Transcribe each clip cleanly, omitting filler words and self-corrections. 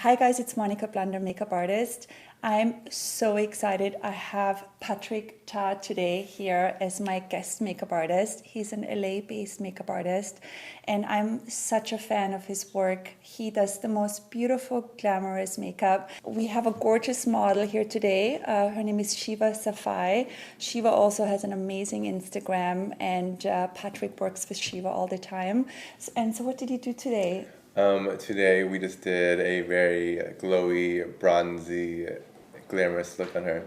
Hi guys, it's Monica Blunder, makeup artist. I'm so excited. I have Patrick Ta today here as my guest makeup artist. He's an LA-based makeup artist and I'm such a fan of his work. He does the most beautiful, glamorous makeup. We have a gorgeous model here today. Her name is Shiva Safai. Shiva also has an amazing Instagram and Patrick works with Shiva all the time. And so what did you do today? Today we just did a very glowy, bronzy, glamorous look on her.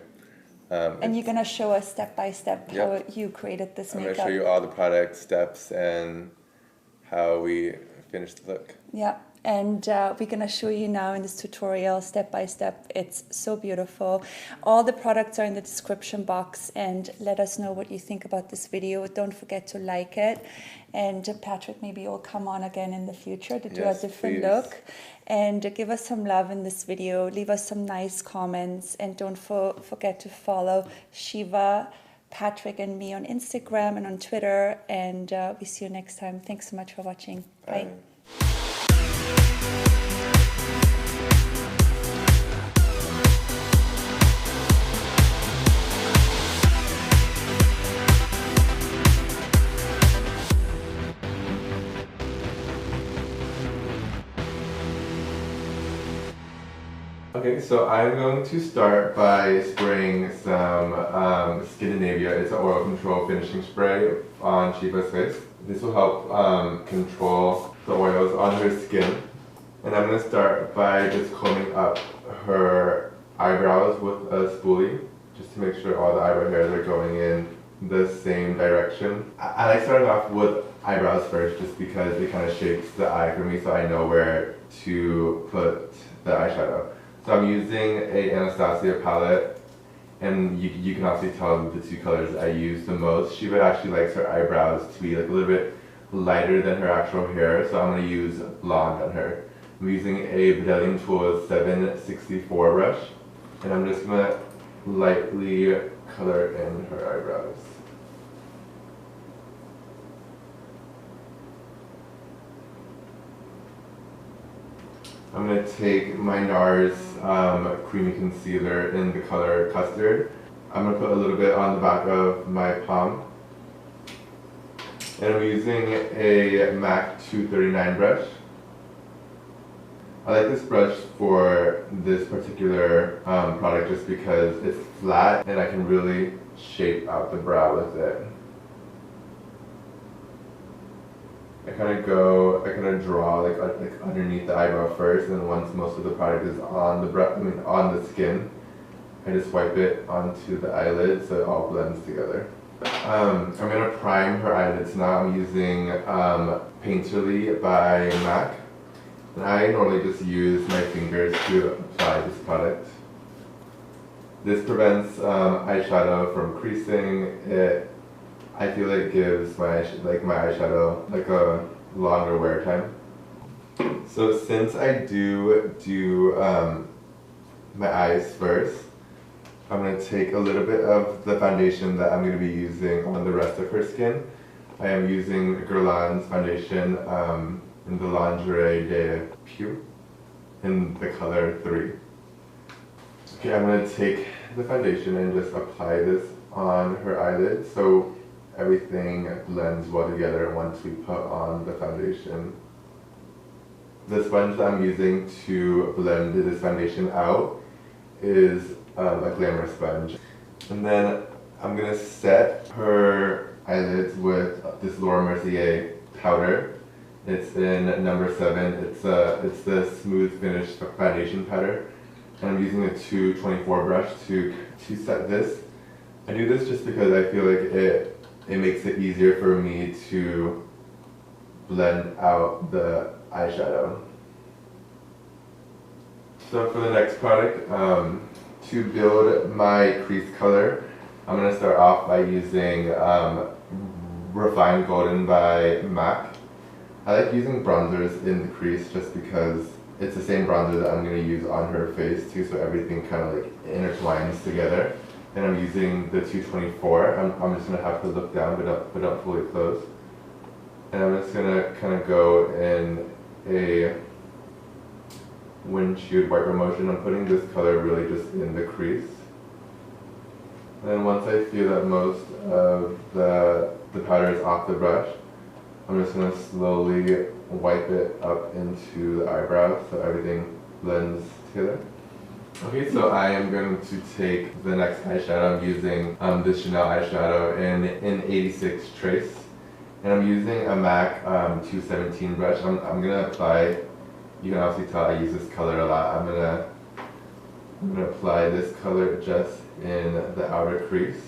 And you're going to show us step by step how you created this makeup. I'm going to show you all the product steps and how we finished the look. Yeah, and we're going to show you now in this tutorial step by step. It's so beautiful. All the products are in the description box, and let us know what you think about this video. Don't forget to like it. And Patrick, maybe you'll come on again in the future to do a different look. And give us some love in this video. Leave us some nice comments. And don't forget to follow Shiva, Patrick, and me on Instagram and on Twitter. And we see you next time. Thanks so much for watching. Bye. Okay, so I'm going to start by spraying some Scandinavia. It's an oil control finishing spray on Shiva's face. This will help control the oils on her skin. And I'm going to start by just combing up her eyebrows with a spoolie, just to make sure all the eyebrow hairs are going in the same direction. I like starting off with eyebrows first, just because it kind of shapes the eye for me, so I know where to put the eyeshadow. So I'm using a Anastasia palette, and you can obviously tell the two colors I use the most. Shiva actually likes her eyebrows to be like a little bit lighter than her actual hair, so I'm going to use blonde on her. I'm using a Bedazzling Tools 764 brush, and I'm just going to lightly color in her eyebrows. I'm going to take my NARS Creamy Concealer in the color Custard. I'm going to put a little bit on the back of my palm. And I'm using a MAC 239 brush. I like this brush for this particular product just because it's flat and I can really shape out the brow with it. I kind of draw like underneath the eyebrow first, and then once most of the product is on the on the skin, I just wipe it onto the eyelid so it all blends together. I'm gonna prime her eyelids now. I'm using Painterly by MAC, and I normally just use my fingers to apply this product. This prevents eyeshadow from creasing. I feel it gives my eyeshadow like a longer wear time. So since I do my eyes first, I'm going to take a little bit of the foundation that I'm going to be using on the rest of her skin. I am using Guerlain's foundation in the Lingerie de Peau in the color 3. Okay, I'm going to take the foundation and just apply this on her eyelids so everything blends well together once we put on the foundation. The sponge that I'm using to blend this foundation out is a Glamour sponge. And then I'm going to set her eyelids with this Laura Mercier powder. It's in number 7. It's the Smooth Finish foundation powder. And I'm using a 224 brush to set this. I do this just because I feel like it makes it easier for me to blend out the eyeshadow. So for the next product, to build my crease color, I'm going to start off by using Refined Golden by MAC. I like using bronzers in the crease just because it's the same bronzer that I'm going to use on her face too, so everything kind of like intertwines together. And I'm using the 224. I'm just going to have to look down but don't fully close. And I'm just going to kind of go in a windshield wiper motion. I'm putting this color really just in the crease. And then once I feel that most of the powder is off the brush, I'm just going to slowly wipe it up into the eyebrow so everything blends together. Okay, so I am going to take the next eyeshadow. I'm using this Chanel eyeshadow in 86 Trace. And I'm using a MAC 217 brush. I'm going to apply, you can obviously tell I use this color a lot. I'm going to apply this color just in the outer crease.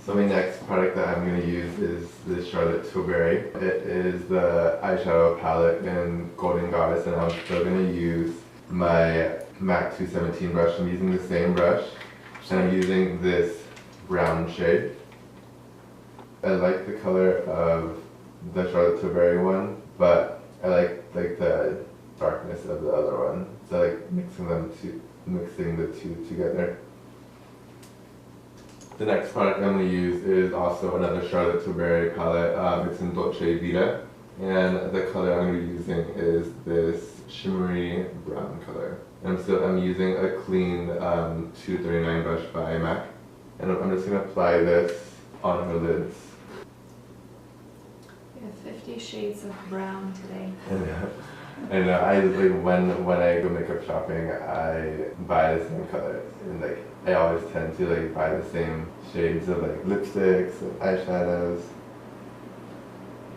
So my next product that I'm going to use is this Charlotte Tilbury. It is the eyeshadow palette in Golden Goddess, and I'm still going to use my MAC 217 brush. I'm using the same brush, and I'm using this brown shade. I like the color of the Charlotte Tilbury one, but I like the darkness of the other one. So I like mixing the two together. The next product I'm going to use is also another Charlotte Tilbury palette. It's in Dolce Vita, and the color I'm going to be using is this shimmery brown color. And I'm using a clean 239 brush by MAC, and I'm just going to apply this on her lids. We have 50 shades of brown today. And I like when I go makeup shopping, I buy the same colors, and like I always tend to like buy the same shades of like lipsticks and eyeshadows.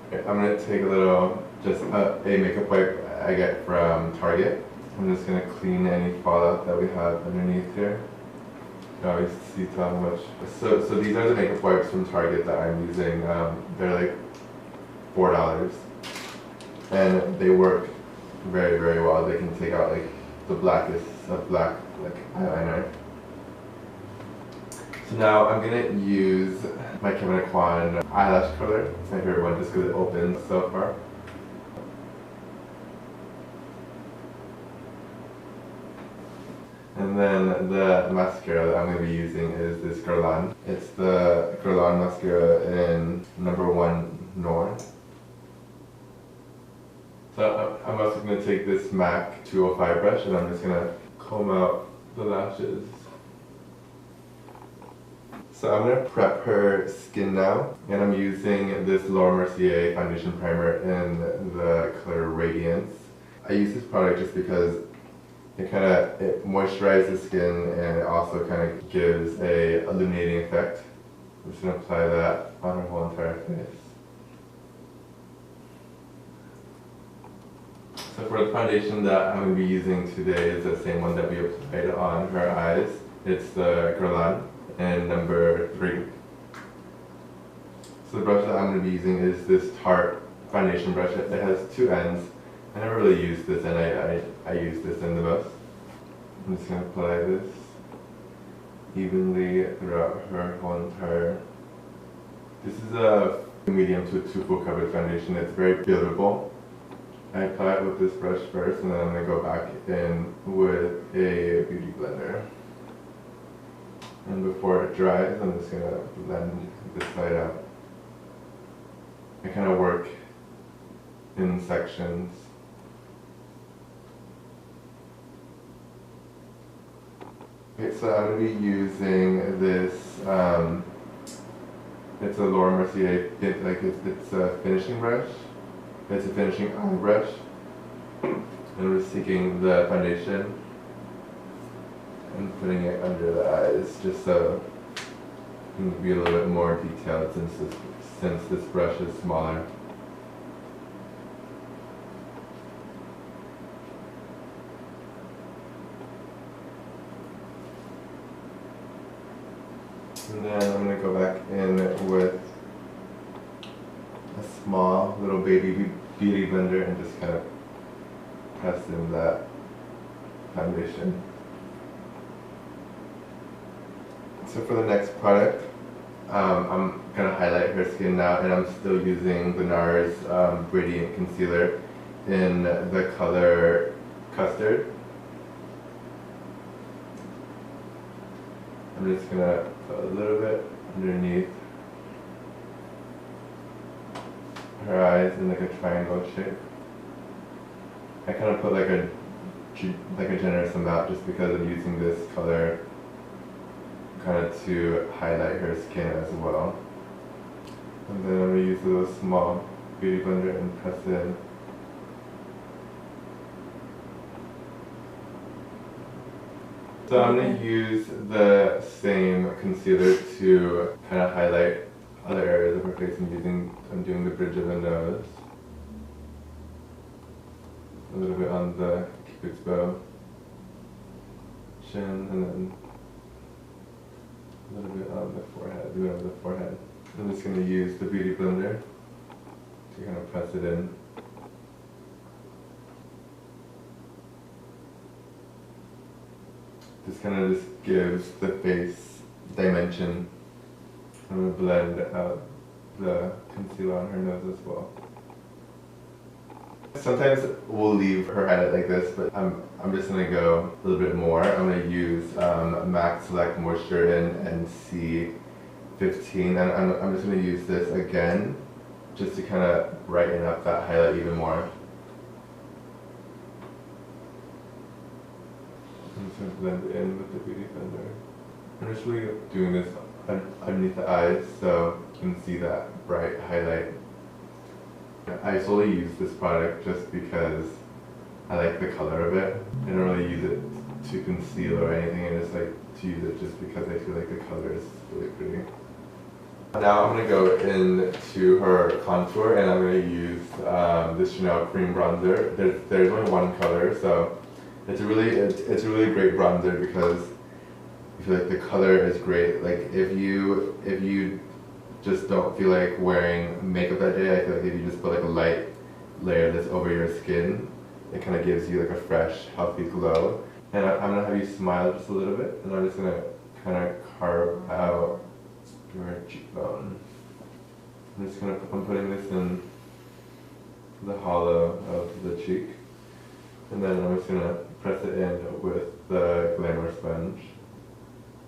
Okay, I'm gonna take a little, just a makeup wipe I get from Target. I'm just gonna clean any fallout that we have underneath here. You can always see how much. So these are the makeup wipes from Target that I'm using. They're like $4, and they work very, very well. They can take out like the blackest of black like eyeliner. So now I'm gonna use my Kevin Kwan eyelash color. It's my favorite one just because it opens so far. And then the mascara that I'm going to be using is this Guerlain. It's the Guerlain mascara in #1 Noir. So I'm also going to take this MAC 205 brush, and I'm just going to comb out the lashes. So I'm going to prep her skin now, and I'm using this Laura Mercier foundation primer in the color Radiance. I use this product just because it moisturizes the skin, and it also kind of gives a illuminating effect. I'm just going to apply that on her whole entire face. So for the foundation that I'm going to be using today is the same one that we applied on her eyes. It's the Guerlain in #3. So the brush that I'm going to be using is this Tarte foundation brush. It has two ends. I never really used this, and I use this in the most. I'm just going to apply this evenly throughout her whole entire. This is a medium to full coverage foundation. It's very buildable. I apply it with this brush first, and then I'm going to go back in with a beauty blender. And before it dries, I'm just going to blend this side out. I kind of work in sections. Okay, so I'm going to be using this, it's a Laura Mercier, it's a finishing brush. It's a finishing eye brush. And I'm just taking the foundation and putting it under the eyes, just so it can be a little bit more detailed since this brush is smaller. And then I'm going to go back in with a small little baby beauty blender and just kind of press in that foundation. So for the next product, I'm going to highlight her skin now, and I'm still using the NARS Radiant Concealer in the color Custard. I'm just going to put a little bit underneath her eyes in like a triangle shape. I kind of put like a generous amount just because I'm using this color kind of to highlight her skin as well. And then I'm going to use a little small beauty blender and press it in. So I'm going to use the same concealer to kind of highlight other areas of her face. I'm doing the bridge of the nose, a little bit on the cupid's bow, chin, and then a little bit on the forehead, the middle of the forehead. I'm just going to use the beauty blender to kind of press it in. This kind of just gives the face dimension. I'm going to blend out the concealer on her nose as well. Sometimes we'll leave her highlight like this, but I'm just going to go a little bit more. I'm going to use MAC Select Moisture in NC15, and I'm just going to use this again just to kind of brighten up that highlight even more. I'm just going to blend it in with the beauty blender. I'm just really doing this underneath the eyes so you can see that bright highlight. I solely use this product just because I like the color of it. I don't really use it to conceal or anything, I just like to use it just because I feel like the color is really pretty. Now I'm going to go into her contour and I'm going to use this Chanel Cream Bronzer. There's only one color, so it's a really great bronzer because I feel like the color is great. Like if you just don't feel like wearing makeup that day, I feel like if you just put like a light layer of this over your skin, it kind of gives you like a fresh, healthy glow. And I'm going to have you smile just a little bit, and I'm just going to kind of carve out your cheekbone. I'm putting this in the hollow of the cheek, and then I'm just going to press it in with the Glamour sponge.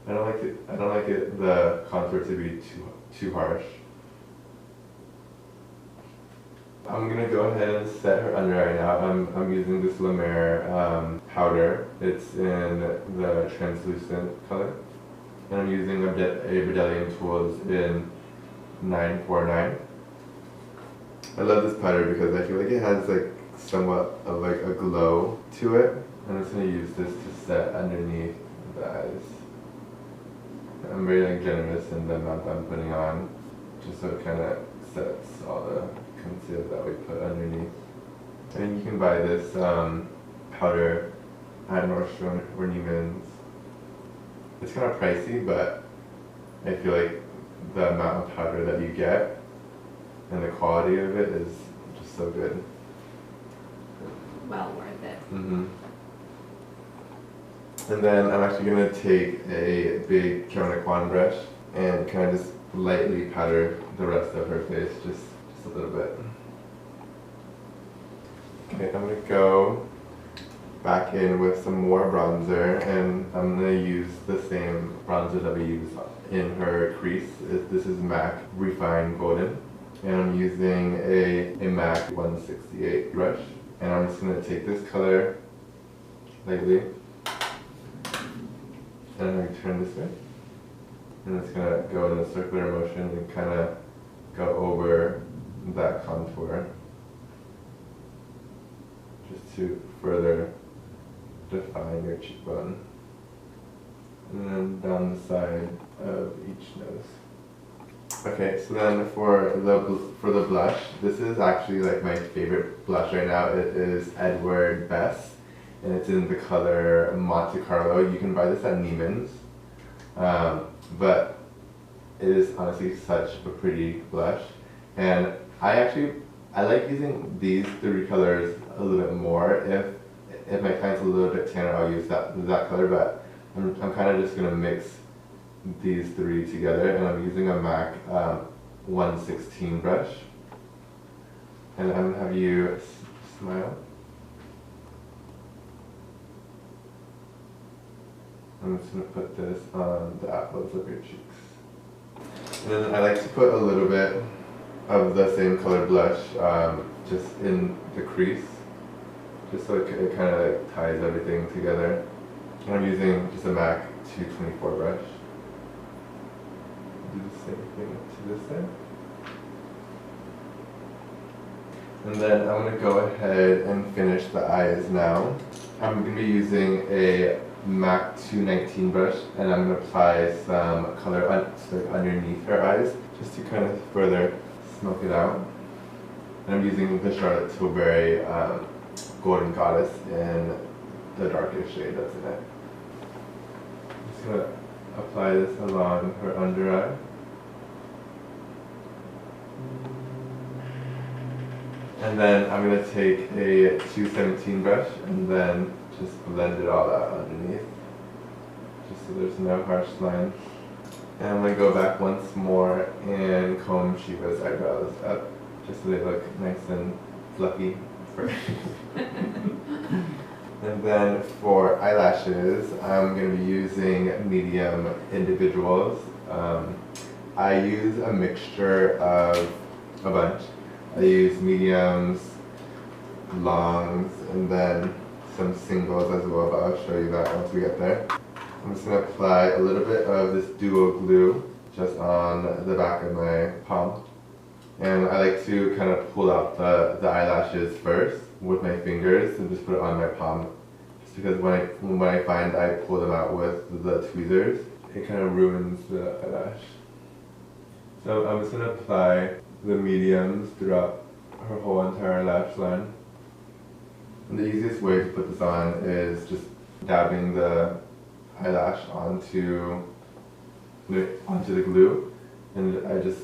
I don't like the contour to be too harsh. I'm gonna go ahead and set her under eye now. I'm using this La Mer powder. It's in the translucent color, and I'm using a Brilliant Tools in 949. I love this powder because I feel like it has like somewhat of like a glow to it. I'm just gonna use this to set underneath the eyes. I'm very like generous in the amount I'm putting on, just so it kind of sets all the concealer that we put underneath. And you can buy this powder at Nordstrom or Neiman's. It's kind of pricey, but I feel like the amount of powder that you get and the quality of it is just so good. Well worth it. Mm-hmm. And then I'm actually going to take a big Karen Kwan brush and kind of just lightly powder the rest of her face, just a little bit. Okay, I'm going to go back in with some more bronzer, and I'm going to use the same bronzer that we use in her crease. This is MAC Refined Golden, and I'm using a MAC 168 brush, and I'm just going to take this color lightly, and I'm going to turn this way, and it's going to go in a circular motion and kind of go over that contour just to further define your cheekbone, and then down the side of each nose. Okay, so then for the blush, this is actually like my favorite blush right now. It is Edward Best, and it's in the color Monte Carlo. You can buy this at Neiman's, but it is honestly such a pretty blush, and I like using these three colors a little bit more. If my client's a little bit tanner, I'll use that color, but I'm kind of just gonna mix these three together, and I'm using a MAC 116 brush, and I'm gonna have you smile. I'm just going to put this on the apples of your cheeks. And then I like to put a little bit of the same color blush just in the crease, just so it kind of like ties everything together. And I'm using just a MAC 224 brush. Do the same thing to this side. And then I'm going to go ahead and finish the eyes now. I'm going to be using a MAC 219 brush, and I'm going to apply some color underneath her eyes just to kind of further smoke it out. And I'm using the Charlotte Tilbury Golden Goddess in the darkest shade that's in it. I'm just going to apply this along her under eye. And then I'm going to take a 217 brush and then just blend it all out underneath, just so there's no harsh lines. And I'm going to go back once more and comb Shiva's eyebrows up, just so they look nice and fluffy. And then for eyelashes, I'm going to be using medium individuals. I use a mixture of a bunch. I use mediums, longs, and then some singles as well, but I'll show you that once we get there. I'm just going to apply a little bit of this duo glue just on the back of my palm. And I like to kind of pull out the eyelashes first with my fingers and just put it on my palm. Just because when I find I pull them out with the tweezers, it kind of ruins the eyelash. So I'm just going to apply the mediums throughout her whole entire lash line. And the easiest way to put this on is just dabbing the eyelash onto the glue, and I just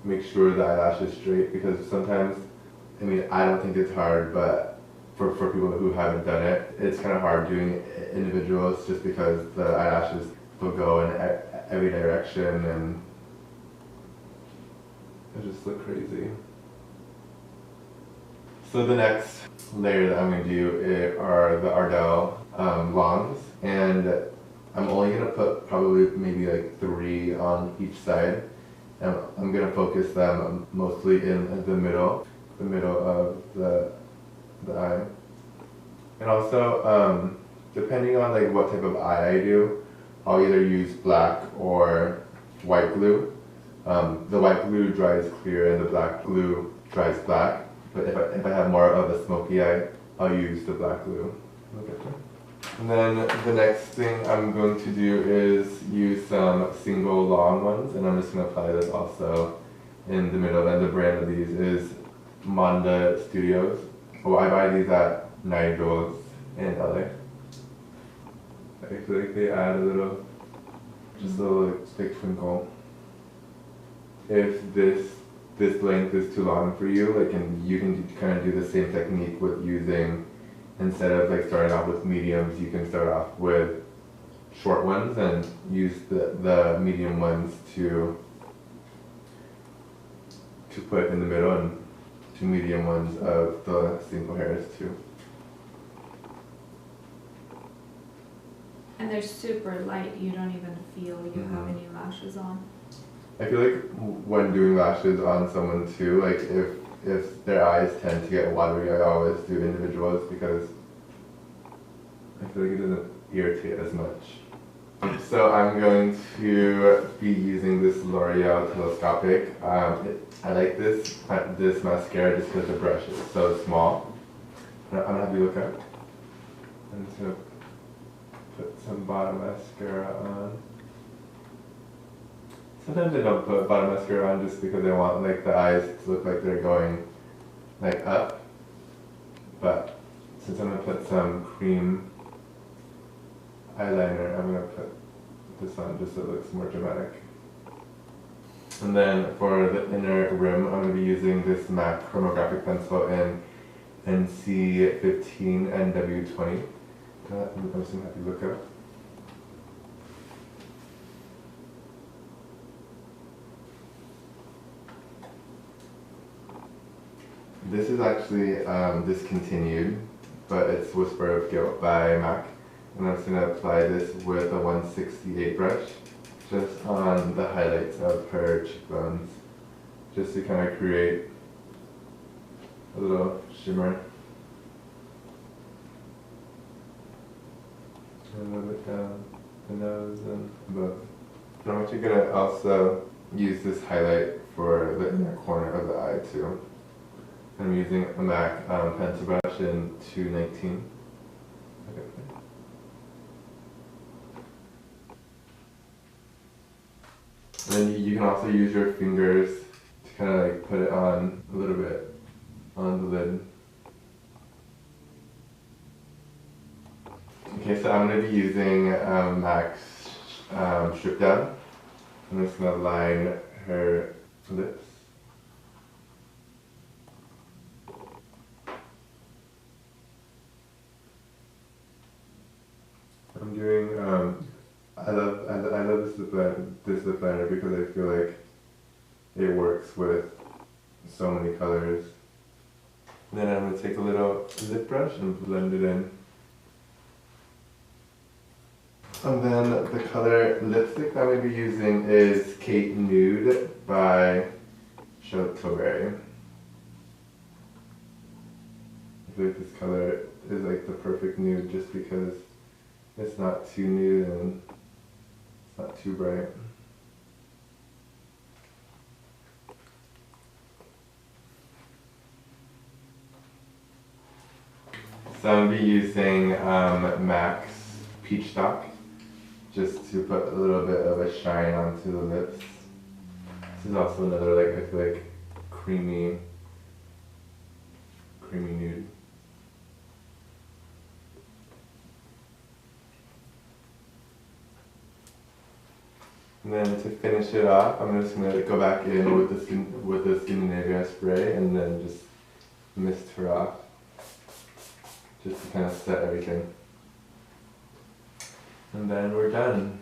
make sure the eyelash is straight, because sometimes, I mean, I don't think it's hard, but for people who haven't done it, it's kind of hard doing individuals just because the eyelashes will go in every direction and it just look crazy. So the next layer that I'm going to do are the Ardell longs, and I'm only going to put probably maybe like 3 on each side, and I'm going to focus them mostly in the middle of the eye. And also, depending on like what type of eye I do, I'll either use black or white glue. The white glue dries clear and the black glue dries black. But if I have more of a smoky eye, I'll use the black glue. And then the next thing I'm going to do is use some single long ones, and I'm just going to apply this also in the middle. And the brand of these is Monda Studios. Oh, I buy these at Nigel's in LA. I feel like they add just a little like twinkle. If this length is too long for you, like, and you can kind of do the same technique with using, instead of like starting off with mediums, you can start off with short ones and use the medium ones to put in the middle, and 2 medium ones of the single hairs too. And they're super light, you don't even feel you have any lashes on. I feel like when doing lashes on someone too, like if their eyes tend to get watery, I always do individuals because I feel like it doesn't irritate as much. So I'm going to be using this L'Oreal Telescopic. I like this mascara just because the brush is so small. I'm gonna have you look up. I'm just gonna put some bottom mascara on. Sometimes I don't put bottom mascara on just because I want like the eyes to look like they're going like up. But since I'm gonna put some cream eyeliner, I'm gonna put this on just so it looks more dramatic. And then for the inner rim, I'm gonna be using this MAC chromographic pencil in NC15 and W20. I'm just gonna have you look up. This is actually discontinued, but it's Whisper of Guilt by MAC. And I'm just going to apply this with a 168 brush. just on the highlights of her cheekbones, just to kind of create a little shimmer. And a little bit down the nose and above. And I'm actually going to also use this highlight for the inner corner of the eye too. I'm using a MAC pencil brush in 219. Okay. And then you can also use your fingers to kind of like put it on a little bit on the lid. Okay, so I'm going to be using MAC's Strip Down. I'm just going to line her lips. I'm doing, I love this lip liner because I feel like it works with so many colors. And then I'm going to take a little lip brush and blend it in. And then the color lipstick that I'm going to be using is Kate Nude by Takkcare. I feel like this color is like the perfect nude just because it's not too nude and it's not too bright. So I'm going to be using MAC's Peach Stock just to put a little bit of a shine onto the lips. This is also another, like, I feel like creamy nude. And then to finish it off, I'm just going to go back in with the Scandinavia spray and then just mist her off, just to kind of set everything. And then we're done.